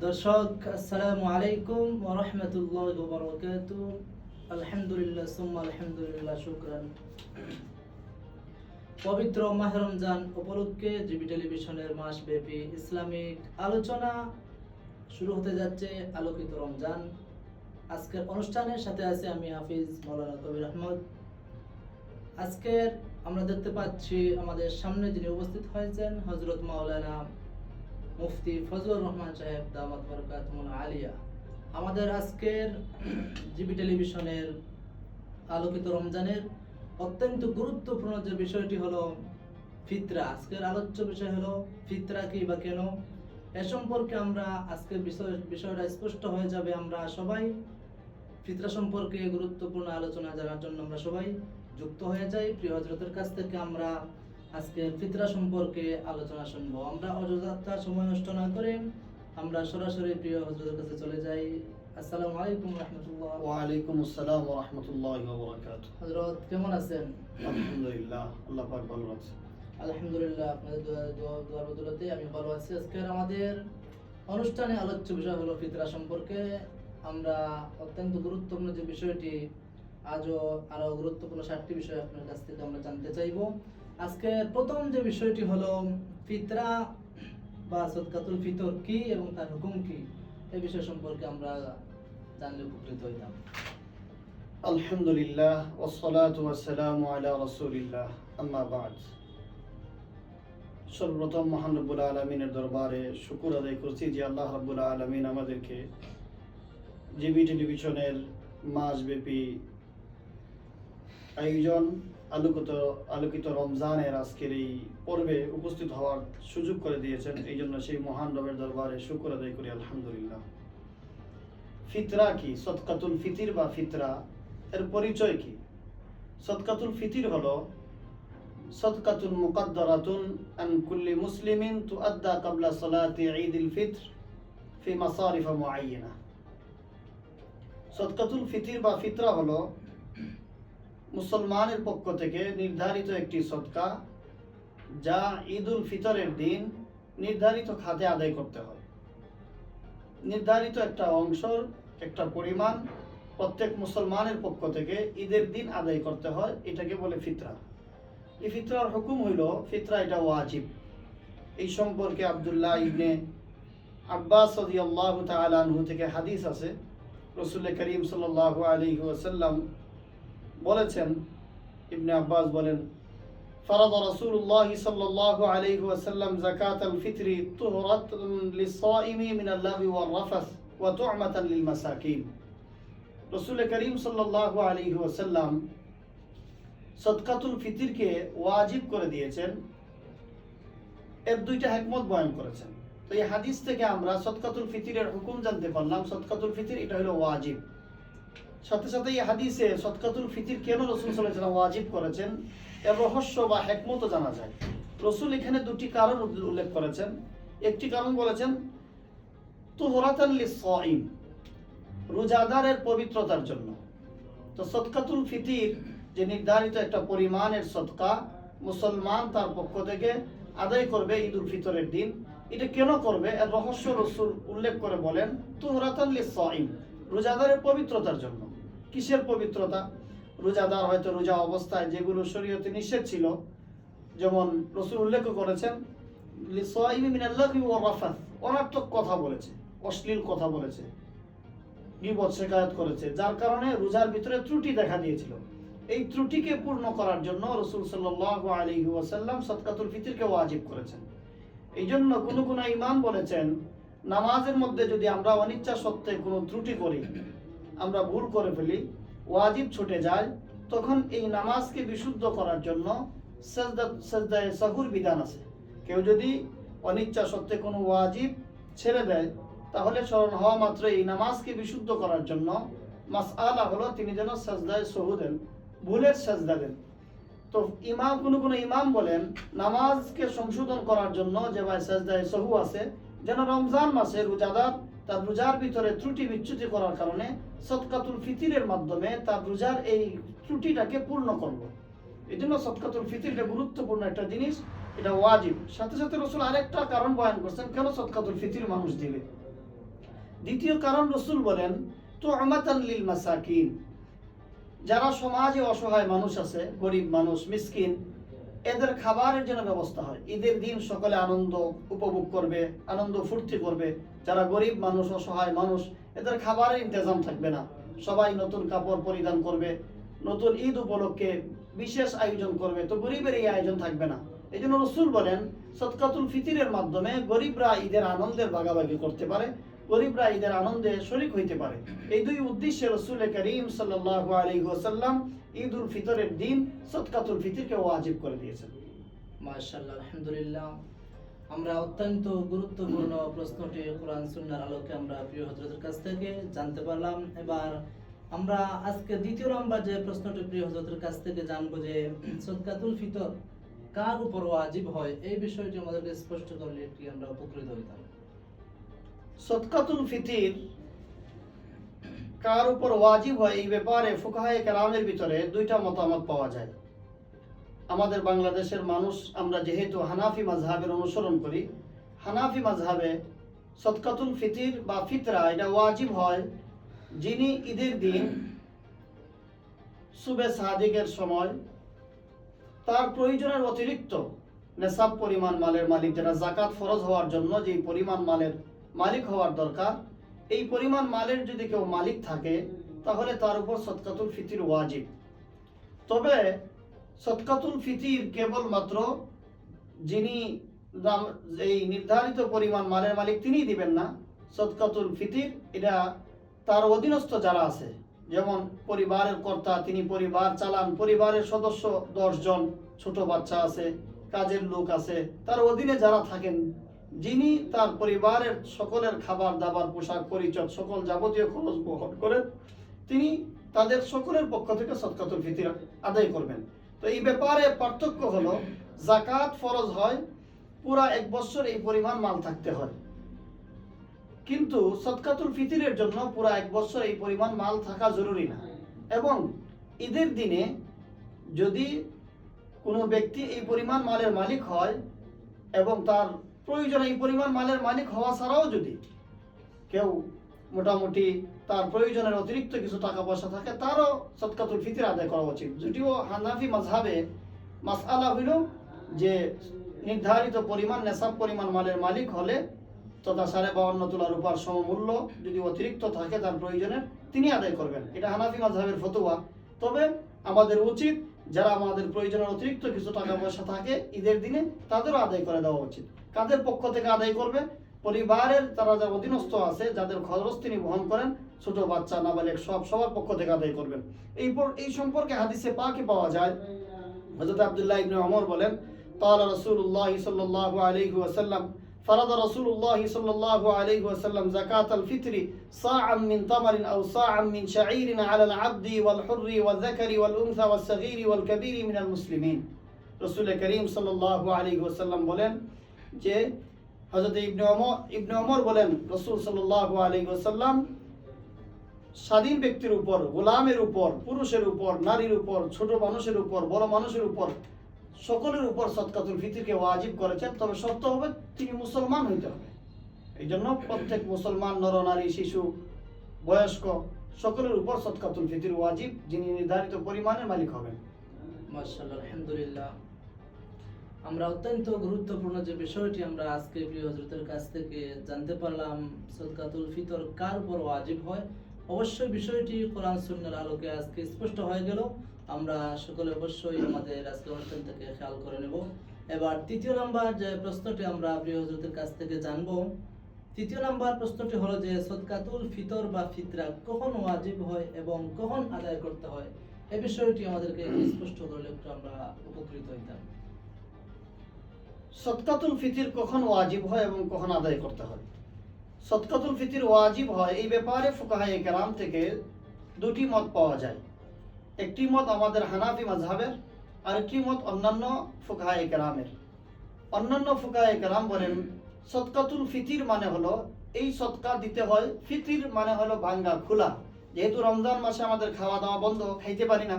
দর্শক, আসসালামু আলাইকুম ওয়া রাহমাতুল্লাহি ওয়া বারাকাতুহু। আলহামদুলিল্লাহ সুম্মা আলহামদুলিল্লাহ, শুকরান। পবিত্র মাহ রমজান উপলক্ষে জিবি টেলিভিশনের মাসব্যাপী ইসলামিক আলোচনা শুরু হতে যাচ্ছে, আলোকিত রমজান। আজকের অনুষ্ঠানের সাথে আছে আমি হাফিজ মাওলানা কবির আহমদ। আজকের আমরা দেখতে পাচ্ছি আমাদের সামনে যিনি উপস্থিত হয়েছেন হযরত মাওলানা মুফতি ফজলুর রহমান সাহেব দামাত বারাকাতুহুল আলিয়া। আমাদের আজকের জিবি টেলিভিশনের আলোকিত রমজানের অত্যন্ত গুরুত্বপূর্ণ যে বিষয়টি হলো ফিতরা। আজকের আলোচ্য বিষয় হলো ফিতরা কি বা কেন। এ সম্পর্কে আমরা আজকের বিষয়টা স্পষ্ট হয়ে যাবে। আমরা সবাই ফিতরা সম্পর্কে গুরুত্বপূর্ণ আলোচনা জানার জন্য আমরা সবাই যুক্ত হয়ে যাই। প্রিয় হযরতের কাছ থেকে আমরা আজকে ফিতরা সম্পর্কে আলোচনা শুনবো। আমরা অযথা সময় নষ্ট না করে আমরা সরাসরি প্রিয় হযরতের কাছে চলে যাই। আসসালামু আলাইকুম ওয়া রাহমাতুল্লাহ। ওয়া আলাইকুম আসসালাম ওয়া রাহমাতুল্লাহি ওয়া বারাকাতুহু। হযরত কেমন আছেন? আলহামদুলিল্লাহ, আল্লাহ পাক ভালো রাখছেন। আলহামদুলিল্লাহ, আপনাদের দোয়ার বদৌলতে আমি ভালো আছি। আজকের আমাদের অনুষ্ঠানে আলোচ্য বিষয় হলো ফিতরা সম্পর্কে। আমরা অত্যন্ত গুরুত্বপূর্ণ যে বিষয়টি, আজও আরো গুরুত্বপূর্ণ 7টি বিষয় আপনার কাছ থেকে আমরা জানতে চাইবো। আজকের প্রথম যে বিষয়টি হলো ফিতরা বা সদকাতুল ফিতর কি এবং তার হুকুম কি, এই বিষয় সম্পর্কে আমরা জানলে উপকৃত হইতাম। আলহামদুলিল্লাহ ওয়াস সালাতু ওয়াস সালামু আলা রাসূলিল্লাহ, আম্মা বা'দ। সর্বপ্রথম মহান রব্বুল আলামিনের দরবারে শুকর আদায় করছি যে আল্লাহ রাব্বুল আলামিন আমাদেরকে জিবি টেলিভিশনের মাসব্যাপী আয়োজন আলোকিত রমজানের আজকের এই পর্বে উপস্থিত হওয়ার সুযোগ করে দিয়েছেন। এই জন্য সেই মহান রবের দরবারে শুকর আদায় করি, আলহামদুলিল্লাহ। ফিতরা কি, সদকাতুল ফিতির বা ফিতরা, এর পরিচয় কি? সদকাতুল ফিতির হলো সদকাতুন মুকদ্দারাতুন আন কুল্লি মুসলিমিন তুআদ্দা ক্বাবলা সালাতি ঈদুল ফিতর ফি মাসারিফ মুআয়্যানা। সদকাতুল ফিতির বা ফিতরা হলো মুসলমানের পক্ষ থেকে নির্ধারিত একটি সদকা, যা ঈদুল ফিতরের দিন নির্ধারিত খাতে আদায় করতে হয়। নির্ধারিত একটা অংশের একটা পরিমাণ প্রত্যেক মুসলমানের পক্ষ থেকে ঈদের দিন আদায় করতে হয়, এটাকে বলে ফিতরা। এই ফিতরার হুকুম হইল, ফিতরা এটা ওয়াজিব। এই সম্পর্কে আব্দুল্লাহ ইবনে আব্বাস রাদিয়াল্লাহু তাআলা আনহু থেকে হাদিস আছে। রাসূল করিম সাল্লাল্লাহু আলাইহি ওয়াসাল্লাম বলেছেন, ইবনে আব্বাস বলেন, فرض رسول الله صلى الله عليه وسلم زكاة الفطر طهرة للصائم من اللغو والرفث وطعمة للمساكين। রসুল করিম সাল্লাল্লাহু আলাইহি ওয়াসাল্লাম সদকাতুল ফিতরকে ওয়াজিব করে দিয়েছেন। এর দুইটা হিকমত বয়ান করেছেন। তো এই হাদিস থেকে আমরা সদকাতুল ফিতরের হুকুম জানতে পারলাম। সদকাতুল ফিতর এটা হলো ওয়াজিব। সাথে সাথে এই হাদিসে সদকাতুল ফিতর কেন রাসূল সাল্লাল্লাহু আলাইহি ওয়াসাল্লাম ওয়াজিব করেছেন এর রহস্য বা হিকমতও জানা যায়। রাসূল এখানে দুটি কারণ উল্লেখ করেছেন। একটি কারণ বলেছেন তুহরাতান লিস-সাইম, রোজাদারের পবিত্রতার জন্য। তো সদকাতুল ফিতর যে নির্ধারিত একটা পরিমাণের সদকা মুসলমান তার পক্ষ থেকে আদায় করবে ঈদুল ফিতরের দিন, এটা কেন করবে এর রহস্য রাসূল উল্লেখ করে বলেন তুহরাতান লিস-সাইম, রোজাদারের পবিত্রতার জন্য। কিসের পবিত্রতা? রোজাদার হয়তো রোজা অবস্থায় যেগুলো শরীয়তে নিষেধ ছিল, যেমন রাসূল উল্লেখ করেছেন লিস-সাইমি মিনাল লাগwi ওয়া রাফাথ, অনর্থক কথা বলেছে, অশ্লীল কথা বলেছে, গীবত শিকায়ত করেছে, যার কারণে রোজার ভিতরে ত্রুটি দেখা দিয়েছিল। এই ত্রুটিকে পূর্ণ করার জন্য রাসূল সাল্লাল্লাহু আলাইহি ওয়াসাল্লাম সদকাতুল ফিতরকে ওয়াজিব করেছেন। এই জন্য কোন ইমাম বলেছেন, নামাজের মধ্যে যদি আমরা অনিচ্ছা সত্ত্বে কোনো ত্রুটি করি, আমরা ভুল করে ফেলি, ওয়াজিব ছুটে যায়, তখন এই নামাজকে বিশুদ্ধ করার জন্য সাজদায়ে সাহুর বিধান আছে। কেউ যদি অনিচ্ছা সত্ত্বে কোনো ওয়াজিব ছেড়ে দেয়, তাহলে স্মরণ হওয়া মাত্র এই নামাজকে বিশুদ্ধ করার জন্য মাসআলা হলো তিনি যেন সাজদায়ে সাহু দেন, ভুলের সাজদা দেন। তো কোন ইমাম বলেন নামাজকে সংশোধন করার জন্য যে ভাই সাজদায়ে সাহু আছে, যেন রমজান মাসে রোজাদার তার রোজার ভিতরে ত্রুটি বিচ্যুতি করার কারণে সদকাতুল ফিতরের মাধ্যমে তার রোজার এই ত্রুটিটাকে পূর্ণ করলো। এই জন্য সদকাতুল ফিতর এটা গুরুত্বপূর্ণ একটা জিনিস, এটা ওয়াজিব। সাথে সাথে রাসূল আরেকটা কারণ বয়ান করছেন কেন সদকাতুল ফিতর মানুষ দিবে। দ্বিতীয় কারণ রাসূল বলেন তু'মাতান লিল মাসাকিন, যারা সমাজে অসহায় মানুষ আছে, গরিব মানুষ, মিসকিন, এদের খাবারের জন্য ব্যবস্থা হয়। ঈদের দিন সকলে আনন্দ উপভোগ করবে, আনন্দ ফুর্তি করবে। যারা গরিব মানুষ, অসহায় মানুষ, এদের খাবারের ইন্তজাম থাকবে না। সবাই নতুন কাপড় পরিধান করবে, নতুন ঈদ উপলক্ষে বিশেষ আয়োজন করবে, তো গরিবের এই আয়োজন থাকবে না। এই জন্য রাসূল বলেন সদকাতুল ফিতরের মাধ্যমে গরিবরা ঈদের আনন্দের ভাগাভাগি করতে পারে, গরিবরা ঈদের আনন্দে শরীক হইতে পারে। এই দুই উদ্দেশ্যে রাসূল করিম সাল্লাল্লাহু আলাইহি ওয়াসাল্লাম ঈদুল ফিতরের দিন সদকাতুল ফিতরকে ওয়াজিব করে দিয়েছেন। মাশাআল্লাহ, আলহামদুলিল্লাহ। আমরা অত্যন্ত গুরুত্বপূর্ণ প্রশ্নটি কোরআন সুন্নাহর আলোকে আমরা প্রিয় হযরতের কাছ থেকে জানতে পারলাম। এবার আমরা আজকে দ্বিতীয় নাম্বার যে প্রশ্নটি প্রিয় হযরতের কাছ থেকে জানবো যে সদকাতুল ফিতর কার উপর ওয়াজিব হয়, এই বিষয়টি আমাদেরকে স্পষ্ট করলে একটি আমরা উপকৃত হইতাম। সদকাতুল ফিতর কার উপর ওয়াজিব হয় এই ব্যাপারে ফুকাহায়ে কেরামের ভিতরে দুইটা মতামত পাওয়া যায়। আমাদের বাংলাদেশের মানুষ আমরা যেহেতু হানাফি মাযহাবের অনুসরণ করি, হানাফি মাযহাবে সদকাতুল ফিতর বা ফিতরা এটা ওয়াজিব হয় যিনি ঈদের দিন সুবে সাদিকের সময় তার প্রয়োজনের অতিরিক্ত নেশাব পরিমাণ মালের মালিক, যেটা যাকাত ফরজ হওয়ার জন্য যে পরিমাণ মালের মালিক হওয়ার দরকার, এই পরিমাণ মালের যদি কেউ মালিক থাকে তাহলে তার উপর সদকাতুল ফিতর ওয়াজিব। তবে সদকাতুল ফিতর কেবলমাত্র যিনি এই নির্ধারিত পরিমাণ মালের মালিক তিনিই দিবেন না। সদকাতুল ফিতর এটা তার অধীনস্থ যারা আছে, যেমন পরিবারের কর্তা, তিনি পরিবার চালান, পরিবারের সদস্য 10 জন, ছোট বাচ্চা আছে, কাজের লোক আছে, তার অধীনে যারা থাকেন, যিনি তার পরিবারের সকলের খাবার দাবার, পোশাক পরিচ্ছদ, সকল যাবতীয় খরচ বহন করেন, তিনি তাদের সকলের পক্ষ থেকে সদকাতুল ফিতর আদায় করবেন। তো এই ব্যাপারে পার্থক্য হলো যাকাত ফরজ হয় পুরা 1 বছর এই পরিমাণ মাল থাকতে হয়, কিন্তু সদকাতুল ফিতরের জন্য পুরা 1 বছর এই পরিমাণ মাল থাকা জরুরি না। এবং ঈদের দিনে যদি কোনো ব্যক্তি এই পরিমাণ মালের মালিক হয় এবং তার প্রয়োজন এই পরিমাণ মালের মালিক হওয়া ছাড়াও যদি কেউ মোটামুটি তার প্রয়োজনের অতিরিক্ত কিছু টাকা পয়সা থাকে, তারও সদকাতুল ফিতর আদায় করা উচিত। যদিও হানাফি মাযহাবে মাসআলা হইল যে নির্ধারিত পরিমাণ নেশাব পরিমাণ মালের মালিক হলে তথা 52.5 তোলা রূপার সমমূল্য যদি অতিরিক্ত থাকে তার প্রয়োজনের, তিনি আদায় করবেন। এটা হানাফি মাযহাবের ফতোয়া। তবে আমাদের উচিত যারা আমাদের প্রয়োজনের অতিরিক্ত কিছু টাকা পয়সা থাকে ঈদের দিনে, তাদেরও আদায় করে দেওয়া উচিত। কাদের পক্ষ থেকে আদায় করবে? পরিবারের তারা যারা অধীনস্থ আছে, যাদের খরচ তিনি বহন করেন, ছোট বাচ্চা নাবালিগ সবার পক্ষ থেকে আদায় করবেন। এই সম্পর্কে হাদিসে পাকে পাওয়া যায়, হযরত আব্দুল্লাহ ইবনে ওমর বলেন, قال رسول الله صلى الله عليه وسلم فرض رسول الله صلى الله عليه وسلم زكاة الفطر صاعا من تمر أو صاعا من شعير على العبد والحر والذكر والأنثى والصغير والكبير من المسلمين। رسول كريم صلى الله عليه وسلم বলেন যে হযরত ইবনে ওমর বলেন রাসূল সাল্লাল্লাহু আলাইহি ওয়াসাল্লাম স্বাধীন ব্যক্তির উপর, গোলামের উপর, পুরুষের উপর, নারীর উপর, ছোট মানুষের উপর, বড় মানুষের উপর, সকলের উপর সদকাতুল ফিতরকে ওয়াজিব করেছেন। তবে শর্ত হবে তিনি মুসলমান হইতে হবে। এই জন্য প্রত্যেক মুসলমান নরনারী, শিশু, বয়স্ক সকলের উপর সদকাতুল ফিতর ওয়াজিব, যিনি নির্ধারিত পরিমাণের মালিক হবেন। মাশাআল্লাহ, আলহামদুলিল্লাহ। আমরা অত্যন্ত গুরুত্বপূর্ণ যে বিষয়টি আমরা আজকে প্রিয় হযরতের কাছ থেকে জানতে পারলাম, সদকাতুল ফিতর কার উপর ওয়াজিব হয়, অবশ্যই বিষয়টি কোরআন সুন্নাহর আলোকে আজকে স্পষ্ট হয়ে গেল। আমরা সকলে অবশ্যই আমাদের আজকে অনুষ্ঠান থেকে খেয়াল করে নেব। এবার তৃতীয় নাম্বার যে প্রশ্নটি আমরা প্রিয় হযরতের কাছ থেকে জানবো, তৃতীয় নাম্বার প্রশ্নটি হলো যে সদকাতুল ফিতর বা ফিতরা কখন ওয়াজিব হয় এবং কখন আদায় করতে হয়, এই বিষয়টি আমাদেরকে স্পষ্ট করলে একটু আমরা উপকৃত হইতাম। সদকাতুল ফিতর কখন ওয়াজিব হয় এবং কখন আদায় করতে হয়? সদকাতুল ফিতর ওয়াজিব হয় এই ব্যাপারে ফুকাহায়ে কেরাম থেকে দুটি মত পাওয়া যায়। একটি মত আমাদের হানাফি মাযহাবের, আর একটি মত অন্যান্য ফুকাহায়ে কেরামের। অন্যান্য ফুকাহায়ে কেরাম বলেন সদকাতুল ফিতর মানে হলো এই সদকা দিতে হয়। ফিতর মানে হলো ভাঙ্গা, খোলা। যেহেতু রমজান মাসে আমাদের খাওয়া দাওয়া বন্ধ, খাইতে পারি না,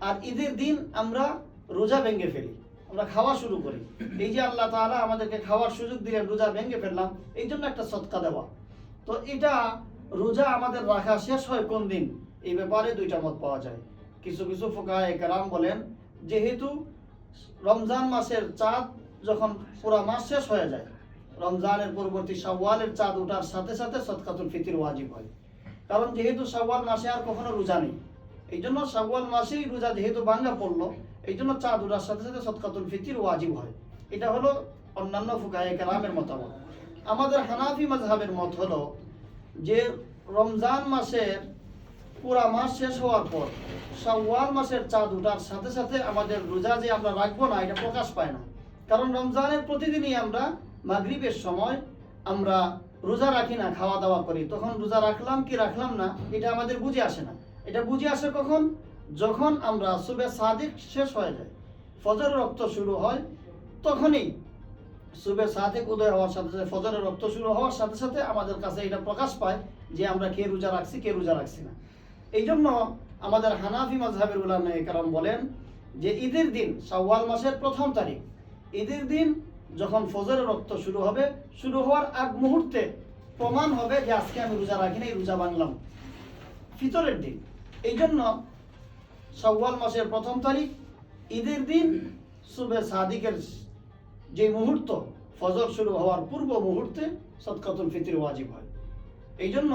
আর ঈদের দিন আমরা রোজা ভেঙে ফেলি, আমরা খাওয়া শুরু করি। এই যে আল্লাহ তাআলা আমাদেরকে খাওয়ার সুযোগ দিলেন, রোজা ভেঙে ফেললাম, এই জন্য একটা সদকা দেওয়া। তো এটা রোজা আমাদের রাখা শেষ হয় কোন দিন, এই ব্যাপারে দুইটা মত পাওয়া যায়। কিছু কিছু ফুকাহায়ে কেরাম বলেন যেহেতু রমজান মাসের চাঁদ যখন পুরা মাস শেষ হয়ে যায়, রমজানের পরবর্তী শাওয়ালের চাঁদ ওঠার সাথে সাথে সদকাতুল ফিতর ওয়াজিব হয়। কারণ যেহেতু শাওয়াল মাসে আর কখনো রোজা নেই, এই জন্য শাওয়াল মাসেই রোজা যেহেতু ভাঙ্গা পড়লো, এই জন্য চাঁদ ওঠার সাথে সাথে সদকাতুল ফিতর ওয়াজিব হয়। এটা হলো অন্যান্য ফুকাহায়ে কেরামের মতামত। আমাদের হানাফি মাযহাবের মত হলো যে রমজান মাসের পুরা মাস শেষ হওয়ার পর শাওয়াল মাসের চাঁদ ওঠার সাথে সাথে আমাদের রোজা যে আমরা রাখবো না, এটা প্রকাশ পায় না। কারণ রমজানের প্রতিদিনই আমরা মাগরিবের সময় আমরা রোজা রাখি না, খাওয়া দাওয়া করি। তখন রোজা রাখলাম কি রাখলাম না এটা আমাদের বুঝে আসে না। এটা বুঝে আসে কখন? যখন আমরা সুবে সাদিক শেষ হয়ে যায়, ফজরের রক্ত শুরু হয়, তখনই সুবে সাদিক উদয় হওয়ার সাথে সাথে, ফজরের রক্ত শুরু হওয়ার সাথে সাথে আমাদের কাছে এটা প্রকাশ পায় যে আমরা কে রোজা রাখছি কে রোজা রাখছি না। এই জন্য আমাদের হানাফি মাযহাবের উলামায়ে কেরাম বলেন যে ঈদের দিন, শাওয়াল মাসের প্রথম তারিখ, ঈদের দিন যখন ফজরের রক্ত শুরু হবে, শুরু হওয়ার আগ মুহূর্তে প্রমাণ হবে যে আজকে আমি রোজা রাখি নাই, রোজা ভাঙলাম ফিতরের দিন। এই জন্য শাওয়াল মাসের প্রথম তারিখ ঈদের দিন সুবে সাদিকের যে মুহূর্ত, ফজর শুরু হওয়ার পূর্ব মুহূর্তে সদকাতুল ফিতর ওয়াজিব হয়। এই জন্য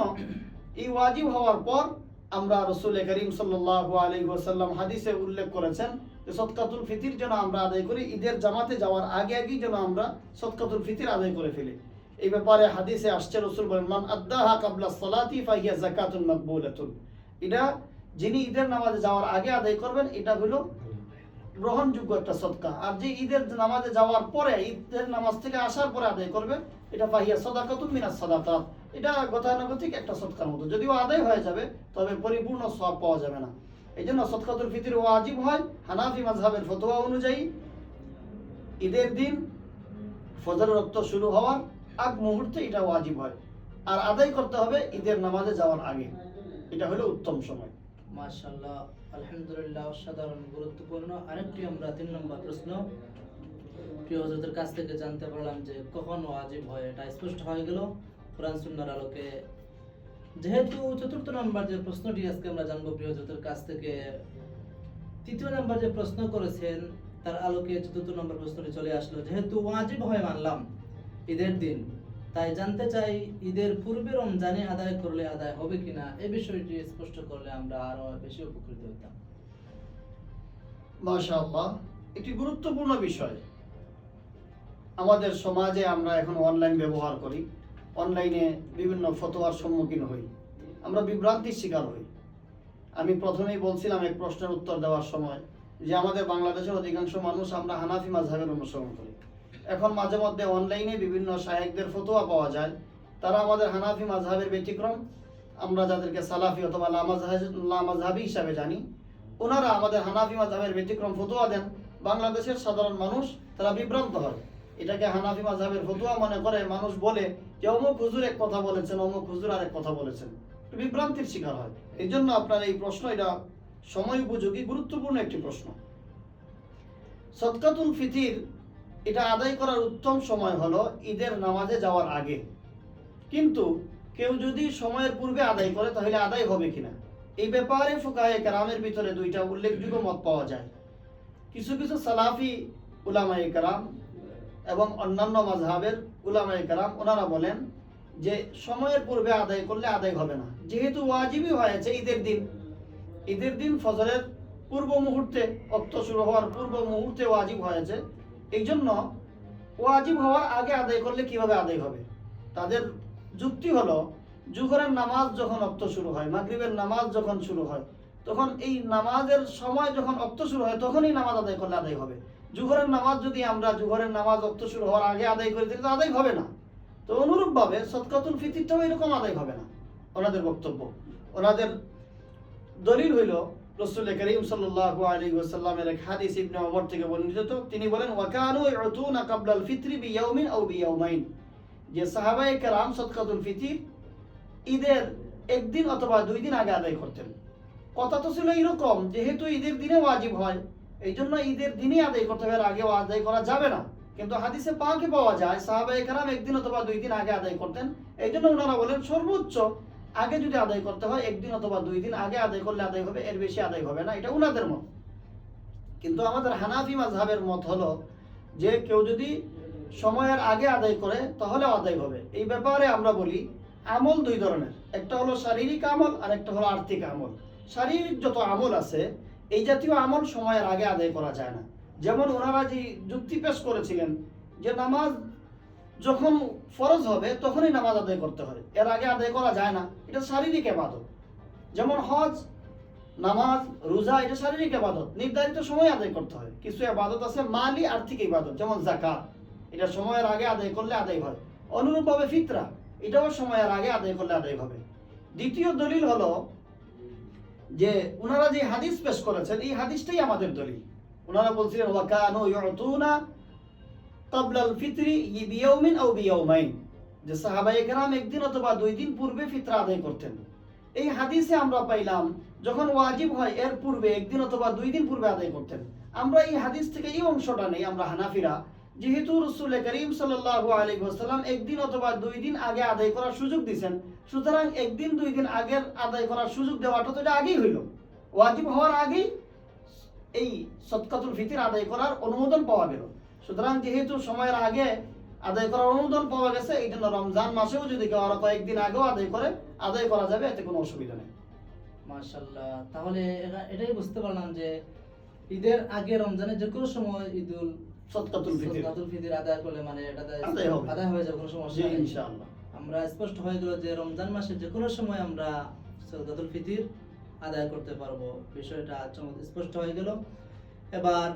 এই ওয়াজিব হওয়ার পর আমরা রাসূল করিম সাল্লাল্লাহু আলাইহি ওয়াসাল্লাম হাদিসে উল্লেখ করেছেন যে সদকাতুল ফিতর যেন আমরা আদায় করি, ঈদের জামাতে যাওয়ার আগে আগেই যেন আমরা সদকাতুল ফিতর আদায় করে ফেলি। এই ব্যাপারে হাদিসে আসছে, রাসূল বলেন মান আদ্দাহা ক্বাবলা সালাতি ফাহিয়া যাকাতুন মাকবুলাতুন। এটা যিনি ঈদের নামাজে যাওয়ার আগে আদায় করবেন, এটা হলো গ্রহণযোগ্য একটা সদকা। আর যে ঈদের নামাজে যাওয়ার পরে, ঈদের নামাজ থেকে আসার পরে আদায় করবে, এটা ফাহিয়া সাদাকাতুন মিনাস সাদাকাত, এটা গতানুগতিক একটা সদকার মতো। যদিও আদায় হয়ে যাবে, তবে পরিপূর্ণ সওয়াব পাওয়া যাবে না। এই জন্য সদকাতুল ফিতর ওয়াজিব হয় হানাফি মাযহাবের ফতোয়া অনুযায়ী ঈদের দিন ফজরের রক্ত শুরু হওয়ার আগ মুহূর্তে এটা ওয়াজিব হয়। আর আদায় করতে হবে ঈদের নামাজে যাওয়ার আগে, এটা হলো উত্তম সময়। মাশাআল্লাহ, আলহামদুলিল্লাহ, অসাধারণ গুরুত্বপূর্ণ। আরেকটি আমরা 3 নম্বর প্রশ্ন প্রিয় হুজুরদের কাছ থেকে জানতে পারলাম যে কখন ওয়াজিব হয়, এটা স্পষ্ট হয়ে গেল কোরআন সুন্নাহর আলোকে। যেহেতু 4র্থ নম্বর যে প্রশ্নটি আজকে আমরা জানবো প্রিয় হুজুরদের কাছ থেকে, 3য় নম্বর যে প্রশ্ন করেছেন তার আলোকে 4র্থ নম্বর প্রশ্নটি চলে আসলো। যেহেতু ওয়াজিব হয় মানলাম ঈদের দিন, তাই জানতে চাই ঈদের পূর্বে রমজানে আদায় করলে আদায় হবে কিনা, এই বিষয়টি স্পষ্ট করলে আমরা আরো বেশি উপকৃত হতাম। মাশাআল্লাহ, একটি গুরুত্বপূর্ণ বিষয়। আমাদের সমাজে আমরা এখন অনলাইন ব্যবহার করি, অনলাইনে বিভিন্ন ফতোয়ার সম্মুখীন হই, আমরা বিভ্রান্তির শিকার হই। আমি প্রথমেই বলছিলাম এক প্রশ্নের উত্তর দেওয়ার সময় যে আমাদের বাংলাদেশের অধিকাংশ মানুষ আমরা হানাফি মাযহাবের অনুসরণ করি। এখন মাঝে মধ্যে অনলাইনে বিভিন্ন শায়েখদের ফতোয়া পাওয়া যায়, তারা আমাদের হানাফি মাযহাবের ব্যতিক্রম, আমরা যাদেরকে সালাফি অথবা লামাযহাবি হিসাবে জানি, ওনারা আমাদের হানাফি মাযহাবের ব্যতিক্রম ফতোয়া দেন। বাংলাদেশের সাধারণ মানুষ তারা বিভ্রান্ত হয়, এটাকে হানাফি মাযহাবের ফতোয়া মনে করে। মানুষ বলে যে অমুক হুজুর এক কথা বলেছেন, অমুক হুজুর আরেক কথা বলেছেন, বিভ্রান্তির শিকার হয়। এই জন্য আপনার এই প্রশ্ন, এটা সময় উপযোগী গুরুত্বপূর্ণ একটি প্রশ্ন। সদকাতুল ফিতর এটা আদায় করার উত্তম সময় হলো ঈদের নামাজে যাওয়ার আগে। কিন্তু কেউ যদি সময়ের পূর্বে আদায় করে তাহলে আদায় হবে কিনা, এই ব্যাপারে ফুকাহায়ে কেরামের ভিতরে 2টা উল্লেখযোগ্য মত পাওয়া যায়। কিছু কিছু সালাফি উলামায়ে কেরাম এবং অন্যান্য মাযহাবের উলামায়ে কেরাম ওনারা বলেন যে সময়ের পূর্বে আদায় করলে আদায় হবে না। যেহেতু ওয়াজিবই হয়েছে ঈদের দিন ফজরের পূর্ব মুহূর্তে, রক্ত শুরু হওয়ার পূর্ব মুহূর্তে ওয়াজিব হয়েছে, এই জন্য ওয়াজিব হওয়ার আগে আদায় করলে কিভাবে আদায় হবে? তাদের যুক্তি হলো জোহরের নামাজ যখন রক্ত শুরু হয়, মাগরিবের নামাজ যখন শুরু হয়, তখন এই নামাজের সময় যখন রক্ত শুরু হয় তখনই নামাজ আদায় করলে আদায় হবে। জোহরের নামাজ যদি আমরা জোহরের নামাজ রক্ত শুরু হওয়ার আগে আদায় করি তাহলে তো আদায় হবে না। তো অনুরূপভাবে সদকাতুল ফিতরটাও এরকম আদায় হবে না। ওনাদের বক্তব্য, ওনাদের দলিল হইল রাসূল করিম সাল্লাল্লাহু আলাইহি ওয়াসাল্লামের এক হাদিস ইবনে ওমর থেকে বর্ণিত। তিনি বলেন ওয়াকানু ইউতুনা ক্বাবলাল ফিতরি বিয়াউমিন আও বিয়াউমাইন, যে সাহাবায়ে কেরাম সদকাতুল ফিতর ঈদের একদিন অথবা 2 দিন আগে আদায় করতেন। কথা তো ছিল এরকম, যেহেতু ঈদের দিনে ওয়াজিব হয়, এই জন্য ঈদের দিনে আদায় করতে হবে, আগে আদায় করা যাবে না। কিন্তু হাদিসে পাকে পাওয়া যায় সাহাবায়ে কেরাম একদিন অথবা 2 দিন আগে আদায় করতেন। এই জন্য ওনারা বলেন সর্বোচ্চ আগে যদি আদায় করতে হয় একদিন অথবা 2 দিন আগে আদায় করলে আদায় হবে, এর বেশি আদায় হবে না। এটা উনাদের মত। কিন্তু আমাদের হানাফি মাযহাবের মত হলো যে কেউ যদি সময়ের আগে আদায় করে তাহলে আদায় হবে। এই ব্যাপারে আমরা বলি আমল দুই ধরনের, একটা হলো শারীরিক আমল আর একটা হলো আর্থিক আমল। শারীরিক যত আমল আছে এই জাতীয় আমল সময়ের আগে আদায় করা যায় না। যেমন ওনারা যে যুক্তি পেশ করেছিলেন যে নামাজ যখন ফরজ হবে তখনই নামাজ আদায় করতে হবে, এর আগে আদায় করা যায় না, এটা শারীরিক ইবাদত। যেমন হজ, নামাজ, রোজা, এটা শারীরিক ইবাদত, নির্ধারিত সময় আদায় করতে হয়। কিছু ইবাদত আছে মালি আর্থিক ইবাদত, যেমন যাকাত, এটা সময়ের আগে আদায় করলে আদায় হয়। অনুরূপভাবে ফিতরা, এটাও সময়ের আগে আদায় করলে আদায় হবে। দ্বিতীয় দলিল হলো যে ওনারা যে হাদিস পেশ করেছেন এই হাদিসটাই আমাদের দলিল। ওনারা বলছিলেন ওয়া কানু ইউতুনা ক্বাবলাল ফিতরি বিয়াউমিন আও বিয়াউমাইন, যে সাহাবায়ে কেরাম একদিন অথবা 2 দিন পূর্বে ফিতরা আদায় করতেন। এই হাদিসে আমরা পাইলাম যখন ওয়াজিব হয় এর পূর্বে একদিন অথবা 2 দিন পূর্বে আদায় করতেন। আমরা এই হাদিস থেকে এই অংশটা নেই, আমরা হানাফিরা, যেহেতু রাসূল করিম সাল্লাল্লাহু আলাইহি ওয়াসাল্লাম একদিন অথবা 2 দিন আগে আদায় করার সুযোগ দিয়েছেন, সুতরাং একদিন 2 দিন আগের আদায় করার সুযোগ দেওয়াটা তো এটা আগেই হইল। ওয়াজিব হওয়ার আগেই এই সদকাতুল ফিতর আদায় করার অনুমোদন পাওয়া গেল। সুতরাং যেহেতু সময়ের আগে আদায় করার অনুমোদন পাওয়া গেছে, এই জন্য রমজান মাসেও যদি কেউ আরো কয়েকদিন আগেও আদায় করে আদায় করা যাবে, এতে কোনো অসুবিধা নেই। মাশাআল্লাহ, তাহলে এটাই বুঝতে পারলাম যে ঈদের আগে রমজানের যে কোনো সময় সদকাতুল ফিতর আদায় করলে মানে এটা আদায় হয়ে যাবে, কোনো সমস্যা নেই ইনশাআল্লাহ। আমরা স্পষ্ট হয়ে গেল যে রমজান মাসে যে কোনো সময় আমরা সদকাতুল ফিতর আদায় করতে পারবো, বিষয়টা স্পষ্ট হয়ে গেল। এবার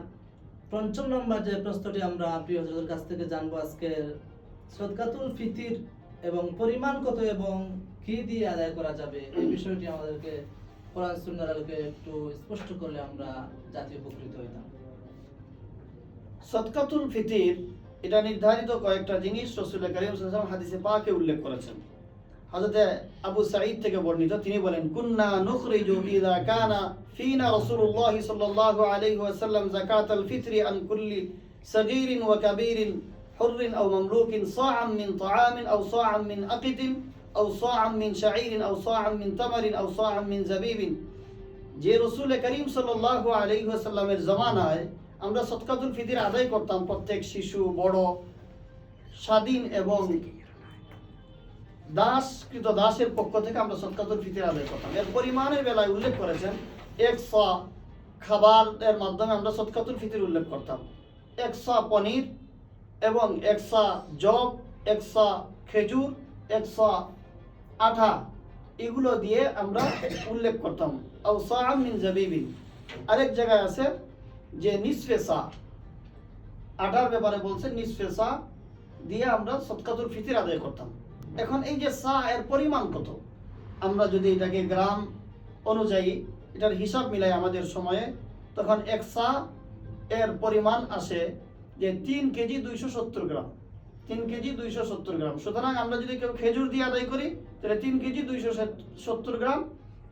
5 নম্বর যে প্রশ্নটি আমরা প্রিয় হযরতের কাছ থেকে জানবো আজকে, সদকাতুল ফিতর এবং পরিমাণ কত এবং কি দিয়ে আদায় করা যাবে, এই বিষয়টি আমাদেরকে কোরআন সুন্নাহর আলোকে একটু স্পষ্ট করলে আমরা জাতীয় উপকৃত হইতাম। সদকাতুল ফিতর এটা নির্ধারিত কয়েকটা জিনিস রাসূল করিম সাল্লাল্লাহু আলাইহি ওয়াসাল্লাম হাদিসে পাকে উল্লেখ করেছেন। হযরত আবু সাঈদ থেকে বর্ণিত, তিনি বলেন কুন্না নুখরিজু ইযা কানা ফিনা রাসূলুল্লাহ সাল্লাল্লাহু আলাইহি ওয়াসাল্লাম যাকাতাল ফিতরি আন কুল্লি সাগীরিন ওয়া কাবীরিন হুররিন আও মামলুকিন সাআম মিন তাআমিন আও সাআম মিন আকিদিন আও সাআম মিন শাঈরিন আও সাআম মিন তামারিন আও সাআম মিন জাবিবিন। যে রাসূল করিম সাল্লাল্লাহু আলাইহি ওয়াসাল্লামের জামানায় আমরা সদকাতুল ফিতর আদায় করতাম, প্রত্যেক শিশু, বড়, স্বাধীন এবং দাসকৃত দাসের পক্ষ থেকে আমরা সদকাতুল ফিতর আদায় করতাম। এর পরিমাণের বেলায় উল্লেখ করেছেন 1 সা খাবারের মাধ্যমে আমরা সদকাতুল ফিতর উল্লেখ করতাম, 1 সা পনির এবং 1 সা জব, 1 সা খেজুর, 1 সা আটা, এগুলো দিয়ে আমরা উল্লেখ করতাম। আও সাআম মিন জাবিবিন, আরেক জায়গায় আছে যে নিসফে সা, আটার ব্যাপারে বলছে নিসফে সা দিয়ে আমরা সদকাতুল ফিতর আদায় করতাম। এখন এই যে সা এর পরিমাণ কত, আমরা যদি এটাকে গ্রাম অনুযায়ী এটার হিসাব মিলাই আমাদের সময়ে, তখন 1 সা এর পরিমাণ আসে যে 3 কেজি 270 গ্রাম, 3 কেজি 270 গ্রাম। সুতরাং আমরা যদি কেউ খেজুর দিয়ে আদায় করি তাহলে 3 কেজি 270 গ্রাম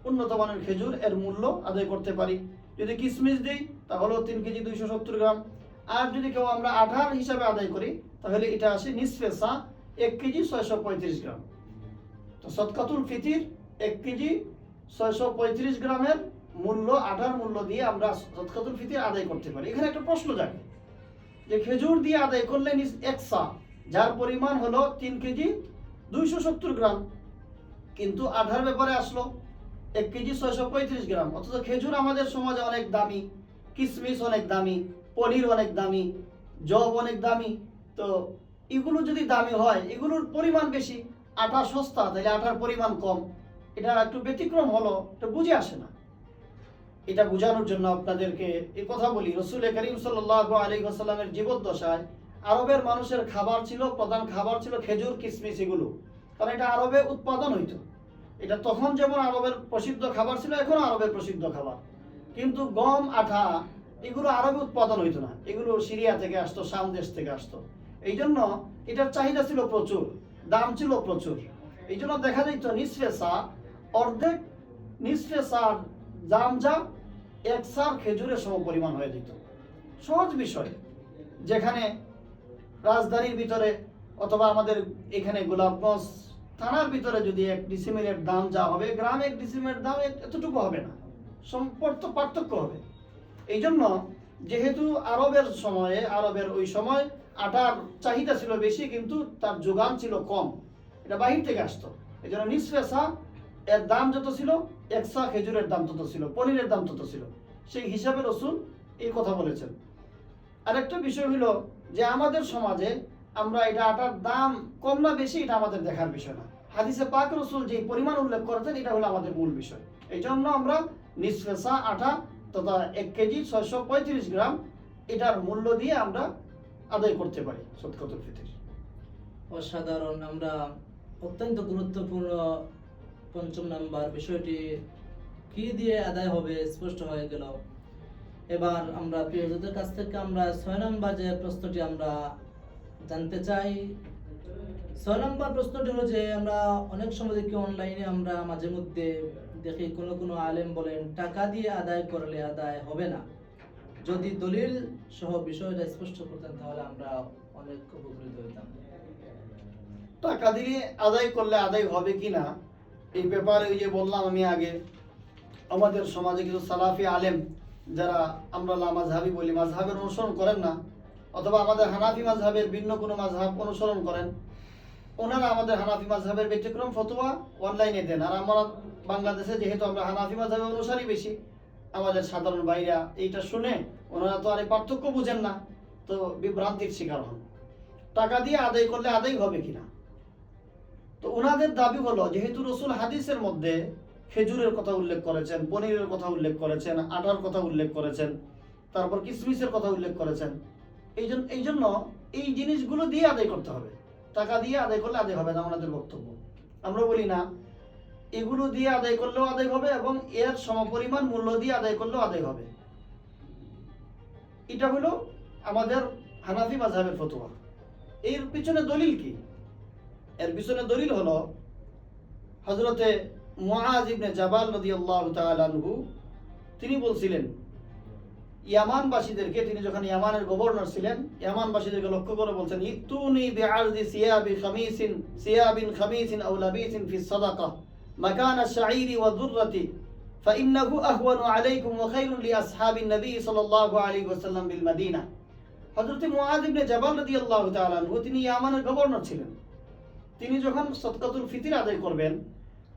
উন্নত মানের খেজুর এর মূল্য আদায় করতে পারি। যদি কিশমিশ দিই তাহলেও 3 কেজি 270 গ্রাম। আর যদি কেউ আমরা আঠার হিসাবে আদায় করি তাহলে এটা আসে নিসফে সা, 1 কেজি 635 গ্রাম। তো সদকাতুল ফিতর 1 কেজি 635 গ্রামের মূল্য, আঠার মূল্য দিয়ে আমরা সদকাতুল ফিতর আদায় করতে পারি। এখানে একটা প্রশ্ন জাগে যে খেজুর দিয়ে আদায় করলে 1 সা, যার পরিমাণ হলো 3 কেজি 270 গ্রাম, কিন্তু আঠার ব্যাপারে আসলো 1 কেজি 635 গ্রাম। অথচ খেজুর আমাদের সমাজে অনেক দামি, কিশমিশ অনেক দামি, পনির অনেক দামি, জব অনেক দামি। তো এগুলো যদি দামি হয়, এগুলোর পরিমাণ বেশি, আটা সস্তা, তাহলে আটার পরিমাণ কম, এটা একটু ব্যতিক্রম হলো, এটা বুঝে আসে না। এটা বোঝানোর জন্য আপনাদেরকে এই কথা বলি, রাসূল করিম সাল্লাল্লাহু আলাইহি ওয়াসাল্লামের জীবদ্দশায় আরবের মানুষের খাবার ছিল, প্রধান খাবার ছিল খেজুর, কিশমিশ, এগুলো, কারণ এটা আরবে উৎপাদন হইতো। এটা তখন যেমন আরবের প্রসিদ্ধ খাবার ছিল, এখনো আরবের প্রসিদ্ধ খাবার। কিন্তু গম, আটা এগুলো আরবে উৎপাদন হইতো না, এগুলো সিরিয়া থেকে আসতো, শাম দেশ থেকে আসতো। এই জন্য এটার চাহিদা ছিল প্রচুর, দাম ছিল প্রচুর। এই জন্য দেখা যেত নিসফে সা, অর্ধেক নিসফে সার জামজা 1 সার খেজুরের সম পরিমাণ হয়ে যেত। সহজ বিষয়, যেখানে রাজধানীর ভিতরে অথবা আমাদের এখানে গোলাপগঞ্জ থানার ভিতরে যদি 1 ডিসিমেলের দাম যা হবে, গ্রামে 1 ডিসিমেলের দাম এতটুকু হবে না, পার্থক্য হবে। এই জন্য যেহেতু আরবের ওই সময় আটার চাহিদা ছিল বেশি, কিন্তু তার যোগান ছিল কম, এটা বাহির থেকে আসতো। এই জন্য নিসফে সা এর দাম যত ছিল, 1 সা খেজুরের দাম তত ছিল, পনিরের দাম তত ছিল। সেই হিসাবে রাসূল এই কথা বলেছেন। আরেকটা বিষয় হলো যে আমাদের সমাজে আমরা এটা আটার দাম কম না বেশি এটা আমাদের দেখার বিষয় না। হাদিসে পাক রাসূল যে পরিমাণ উল্লেখ করেছেন এটা হলো আমাদের মূল বিষয়। এই জন্য আমরা নিসফে সা আটা তথা 1 কেজি 635 গ্রাম এটার মূল্য দিয়ে আমরা আদায় করতে পারি সদকাতুল ফিতর। অসাধারণ। আমরা অত্যন্ত গুরুত্বপূর্ণ 5 নাম্বার বিষয়টি কি দিয়ে আদায় হবে স্পষ্ট হয়ে গেল। এবার আমরা প্রিয়জনদের কাছ থেকে আমরা 6 নাম্বার যে প্রশ্নটি আমরা জানতে চাই। 6 নাম্বার প্রশ্নটি হলো যে আমরা অনেক সময় দেখি অনলাইনে আমরা মাঝে মধ্যে দেখি কোনো আলেম বলেন টাকা দিয়ে আদায় করলে আদায় হবে না। যদি দলিল সহ বিষয়টা স্পষ্ট করতেন তাহলে আমরা অনেক উপকৃত হতাম। টাকা দিয়ে আদায় করলে আদায় হবে কিনা এই ব্যাপারে ওই যে বললাম আমি আগে, আমাদের সমাজে কিছু সালাফি আলেম যারা আমরা লামাযহাবি বলি, মাযহাবের অনুসরণ করেন না, অথবা আমাদের হানাফি মাযহাবের ভিন্ন কোনো মাযহাব অনুসরণ করেন, ওনারা আমাদের হানাফি মাযহাবের ব্যতিক্রম ফতোয়া অনলাইনে দেন। আর আমরা বাংলাদেশে যেহেতু আমরা হানাফি মাযহাবের অনুসারী বেশি, আমাদের সাধারণ ভাইরা এইটা শুনে ওনারা তো আর এই পার্থক্য বুঝেন না, তো বিভ্রান্তির শিকার হন। টাকা দিয়ে আদায় করলে আদায় হবে কিনা, তো ওনাদের দাবি হলো যেহেতু রাসূল হাদিসের মধ্যে খেজুরের কথা উল্লেখ করেছেন, পনিরের কথা উল্লেখ করেছেন, আটার কথা উল্লেখ করেছেন, তারপর কিশমিশের কথা উল্লেখ করেছেন, এই জন্য এই জিনিসগুলো দিয়ে আদায় করতে হবে। টাকা দিয়ে আদায় করলে আদায় হবে না ওনাদের বক্তব্য। আমরা বলি না এগুলো দিয়ে আদায় করলেও আদায় হবে এবং এর সমপরিমাণ মূল্য দিয়ে আদায় করলেও আদায় হবে। এটা হলো আমাদের হানাফি মাযহাবের ফতোয়া। এর পিছনে দলিল কি? এর পিছনে দলিল হলো হযরতে মুআজ ইবনে জাবাল রাদিয়াল্লাহু তাআলা আনহু, তিনি বলছিলেন ইয়ামানবাসীদেরকে, তিনি যখন ইয়ামানের গভর্নর ছিলেন, ইয়ামানবাসীদেরকে লক্ষ্য করে বলছেন ইতুনি বিআরদি সিয়াবিন খামিসিন আও লাবিসিন ফি সাদাকা মাকান আশ-শাঈরি ওয়া যুররাতি ফাইন্নাহু আহওয়ানু আলাইকুম ওয়া খায়রুন লিআসহাবিন নবী সাল্লাল্লাহু আলাইহি ওয়াসাল্লাম বিল মদিনা। হযরত মুআজ ইবনে জাবাল রাদিয়াল্লাহু তাআলা আনহু তিনি ইয়ামানের গভর্নর ছিলেন। তিনি যখন সদকাতুল ফিতর আদায় করবেন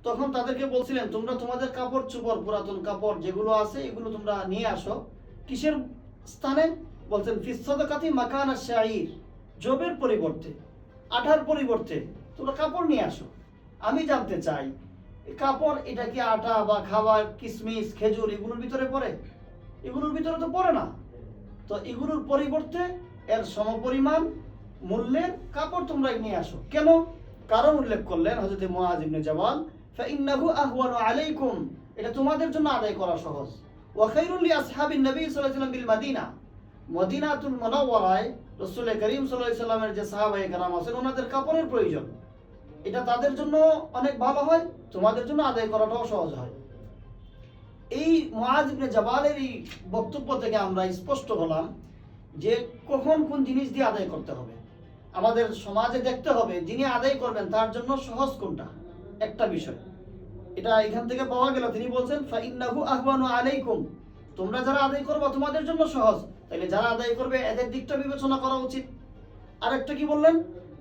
তখন তাদেরকে বলছিলেন তোমরা তোমাদের কাপড় চোপড়, পুরাতন কাপড় যেগুলো আছে এগুলো তোমরা নিয়ে আসো। কিসের স্থানে? বলছেন ফিস সাদাকাতি মাকান আশ-শাঈর, জবের পরিবর্তে, আটার পরিবর্তে তোমরা কাপড় নিয়ে আসো। আমি জানতে চাই কাপড় এটা কি আটা বা খাবার, কিশমিশ, খেজুর এগুলোর ভিতরে পড়ে? এগুলোর ভিতরে তো পড়ে না। তো এগুলোর পরিবর্তে এর সমপরিমাণ মূল্যের কাপড় তোমরা নিয়ে আসো। কেন? কারণ উল্লেখ করলেন হযরত মুআজ ইবনে জাবাল, ফাইন্নাহু আহওয়ানু আলাইকুম, এটা তোমাদের জন্য আদায় করা সহজ। ওয়া খায়রুল লিআসহাবিন নবী সাল্লাল্লাহু আলাইহি ওয়াসাল্লাম বিল মদিনা, মদিনাতুল মুনাওয়ারায় রাসূল করিম সাল্লাল্লাহু আলাইহি ওয়াসাল্লামের যে সাহাবায়ে কেরাম আছেন ওনাদের কাপড়ের প্রয়োজন, এটা তাদের জন্য অনেক ভালো হয়, তোমাদের জন্য আদায় করাটাও সহজ হয়। এই মুআজ ইবনে জাবালের এই বক্তব্য থেকে আমরা স্পষ্ট হলাম যে কখন কোন জিনিস দিয়ে আদায় করতে হবে। আমাদের সমাজে দেখতে হবে যিনি আদায় করবেন তার জন্য সহজ কোনটা, একটা বিষয় এটা এখান থেকে পাওয়া গেল। তিনি বলছেন ফাইন্নাহু আহওয়ানু আলাইকুম, তোমরা যারা আদায় করবে তোমাদের জন্য সহজ, তাইলে যারা আদায় করবে এদের দিকটা বিবেচনা করা উচিত। আরেকটা কি বললেন?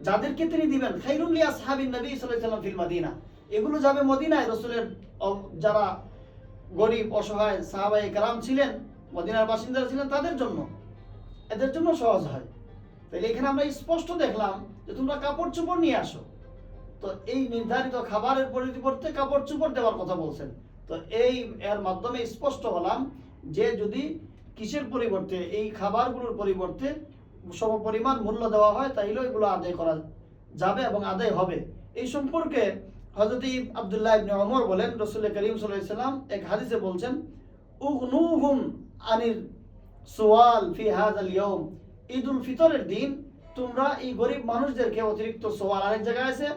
যাদেরকে তিনি দিবেন খায়রুল লিআসহাবিন নবী সাল্লাল্লাহু আলাইহি ওয়াসাল্লাম ফিল মদিনা, এগুলো যাবে মদিনায়, রাসূলের যারা গরিব অসহায় সাহাবায়ে কেরাম ছিলেন, মদিনার বাসিন্দারা ছিলেন, তাদের জন্য, এদের জন্য সহজ হয়। তাহলে এখানে আমরা স্পষ্ট দেখলাম যে তোমরা কাপড় চোপড় নিয়ে আসো। তো এই নির্ধারিত খাবারের পরিবর্তে কাপড় চোপড় দেওয়ার কথা বলছেন। তো এই এর মাধ্যমে স্পষ্ট হলাম যে যদি কিসের পরিবর্তে, এই খাবারগুলোর পরিবর্তে সমপরিমাণ মূল্য দেওয়া হয় তাহলে এগুলো আদায় করা যাবে এবং আদায় হবে। এই সম্পর্কে হযরত আব্দুল্লাহ ইবনে ওমর বলেন রাসূল করিম সাল্লাল্লাহু আলাইহি ওয়াসাল্লাম এক হাদিসে বলছেন উগনুহুম আনির সুওয়াল ফি হাযাল ইয়াউম, ঈদুল ফিতরের দিন তোমরা এই গরিব মানুষদেরকে অতিরিক্ত সোয়াল, আরেক জায়গায় আছে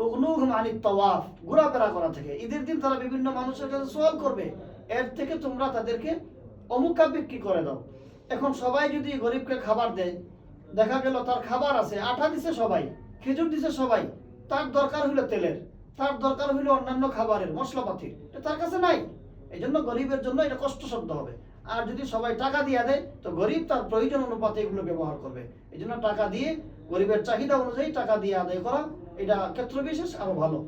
উগনুহুম আনিত তাওয়াফ, ঘোরাফেরা করা থেকে, ঈদের দিন তারা বিভিন্ন মানুষের কাছে সোয়াল করবে, এর থেকে তোমরা তাদেরকে অমুখাপেক্ষী করে দাও। এখন সবাই যদি গরিবকে খাবার দেয় দেখা গেল তার খাবার আছে, আটা দিছে সবাই, খেজুর দিছে সবাই, তার দরকার হলো তেলের, তার দরকার হলো অন্যান্য খাবারের মশলাপাতির, এটা তার কাছে নাই। এই জন্য গরিবের জন্য এটা কষ্টসাধ্য হবে। আর যদি সবাই টাকা দিয়ে দেয় তো গরিব তার প্রয়োজন অনুপাতে এগুলো ব্যবহার করবে। এই জন্য টাকা দিয়ে, গরিবের চাহিদা অনুযায়ী টাকা দিয়ে আদায় করা, এটা ক্ষেত্র বিশেষ আরো ভালো।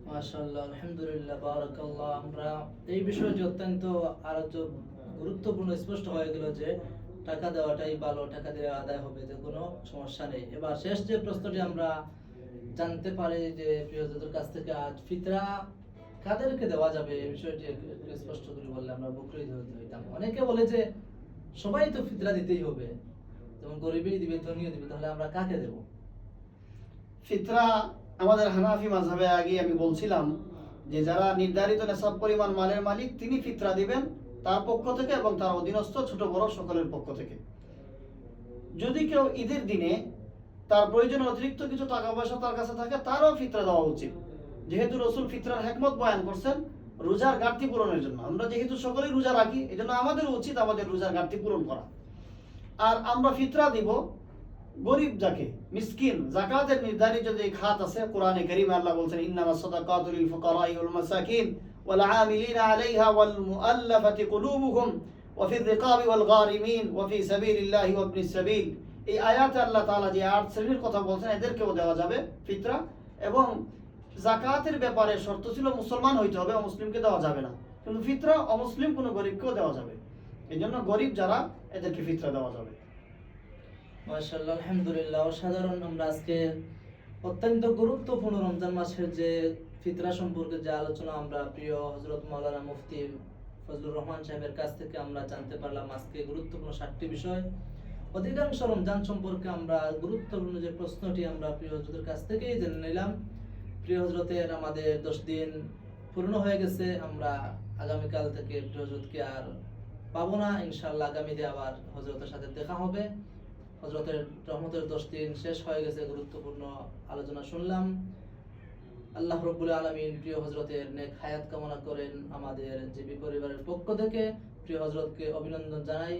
মাশাআল্লাহ, আলহামদুলিল্লাহ, বারাকাল্লাহ। আমরা এই বিষয়টি অত্যন্ত আলোচ্য, গুরুত্বপূর্ণ, স্পষ্ট হয়ে গেল যে টাকা দেওয়াটাই ভালো, টাকা দিয়ে আদায় হবে, যে কোনো সমস্যা নেই। এবার শেষ যে প্রশ্নটি আমরা জানতে পারি যে প্রিয়জনদের কাছ থেকে, আজ ফিতরা কাদেরকে দেওয়া যাবে এই বিষয়টি একটু স্পষ্ট করে বললে আমরা উপকৃত হইতাম। অনেকে বলে যে সবাই তো ফিতরা দিতেই হবে, যেমন গরিবই দিবে, ধনীও দিবে, তাহলে আমরা কাকে দেব? ফিতরা আমাদের হানাফি মাযহাবে আগে আমি বলছিলাম যে যারা নির্ধারিত নেশাব পরিমাণ মালের মালিক তিনি ফিতরা দিবেন তার পক্ষ থেকে এবং তার অধীনস্থ ছোট বড় সকলের পক্ষ থেকে। যদি কেউ ঈদের দিনে তার প্রয়োজনের অতিরিক্ত কিছু টাকা পয়সা তার কাছে থাকে, তারও ফিতরা দেওয়া উচিত। যেহেতু রসুল ফিতরার হিকমত বয়ান করছেন রোজার ঘাটতি পূরণের জন্য। আমরা যেহেতু সকলেই রোজা রাখি, এজন্য আমাদের উচিত আমাদের রোজার ঘাটতি পূরণ করা। আর আমরা ফিতরা দিব গরিব যাকে, মিসকিন, যাকাতের নির্ধারিত যে খাত আছে, কোরআনে কারীমে আল্লাহ বলছেন ইন্নামাস সাদাকাতু লিল ফুকারাই ওয়াল মাসাকিন ওয়াল আমিলিনা আলাইহা ওয়াল মুআল্লাফাতি কুলুবুহুম ওয়া ফির রিকাবি ওয়াল গারিমিন ওয়া ফি সাবিলিল্লাহি ওয়া ইবনিস সাবিল। এই আয়াতে আল্লাহ তাআলা যে 8 শ্রেণীর কথা বলছেন এদেরকেও দেওয়া যাবে ফিতরা। এবং যাকাতের ব্যাপারে শর্ত ছিল মুসলমান হইতে হবে, অমুসলিমকে দেওয়া যাবে না। কিন্তু ফিতরা অমুসলিম কোনো গরিবকেও দেওয়া যাবে। এজন্য গরিব যারা এদেরকে ফিতরা দেওয়া যাবে। মাশাআল্লাহ, আলহামদুলিল্লাহ, অসাধারণ। আমরা আজকে অত্যন্ত গুরুত্বপূর্ণ রমজান মাসের যে ফিতরা সম্পর্কে যে আলোচনা আমরা প্রিয় হযরত মাওলানা মুফতি ফজলুর রহমান সাহেবের কাছ থেকে আমরা জানতে পারলাম। আজকে গুরুত্বপূর্ণ 7টি বিষয়। অধিকাংশ রমজান সম্পর্কে আমরা গুরুত্বপূর্ণ যে প্রশ্নটি আমরা প্রিয় হযরতের কাছ থেকেই জেনে নিলাম। প্রিয় হযরতের আমাদের 10 দিন পূর্ণ হয়ে গেছে। আমরা আগামীকাল থেকে প্রিয় হযরতকে আর পাবো না, ইনশাআল্লাহ আগামীতে আবার হযরতের সাথে দেখা হবে। হযরতের রহমতের 10 দিন শেষ হয়ে গেছে, গুরুত্বপূর্ণ আলোচনা শুনলাম। আল্লাহ রাব্বুল আলামিন প্রিয় হযরতের নেক হায়াত কামনা করেন। আমাদের জিবি পরিবারের পক্ষ থেকে প্রিয় হযরতকে অভিনন্দন জানাই।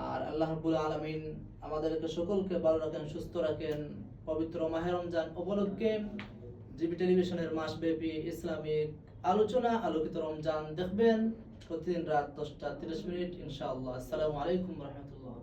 আর আল্লাহ রাব্বুল আলামিন আমাদেরকে সকলকে ভালো রাখেন, সুস্থ রাখেন। পবিত্র মাহে রমজান উপলক্ষে জিবি টেলিভিশনের মাসব্যাপী ইসলামিক আলোচনা আলোকিত রমজান দেখবেন প্রতিদিন রাত 10টা 30 মিনিট ইনশাআল্লাহ। আসসালামু আলাইকুম ওয়া রাহমাতুল্লাহ।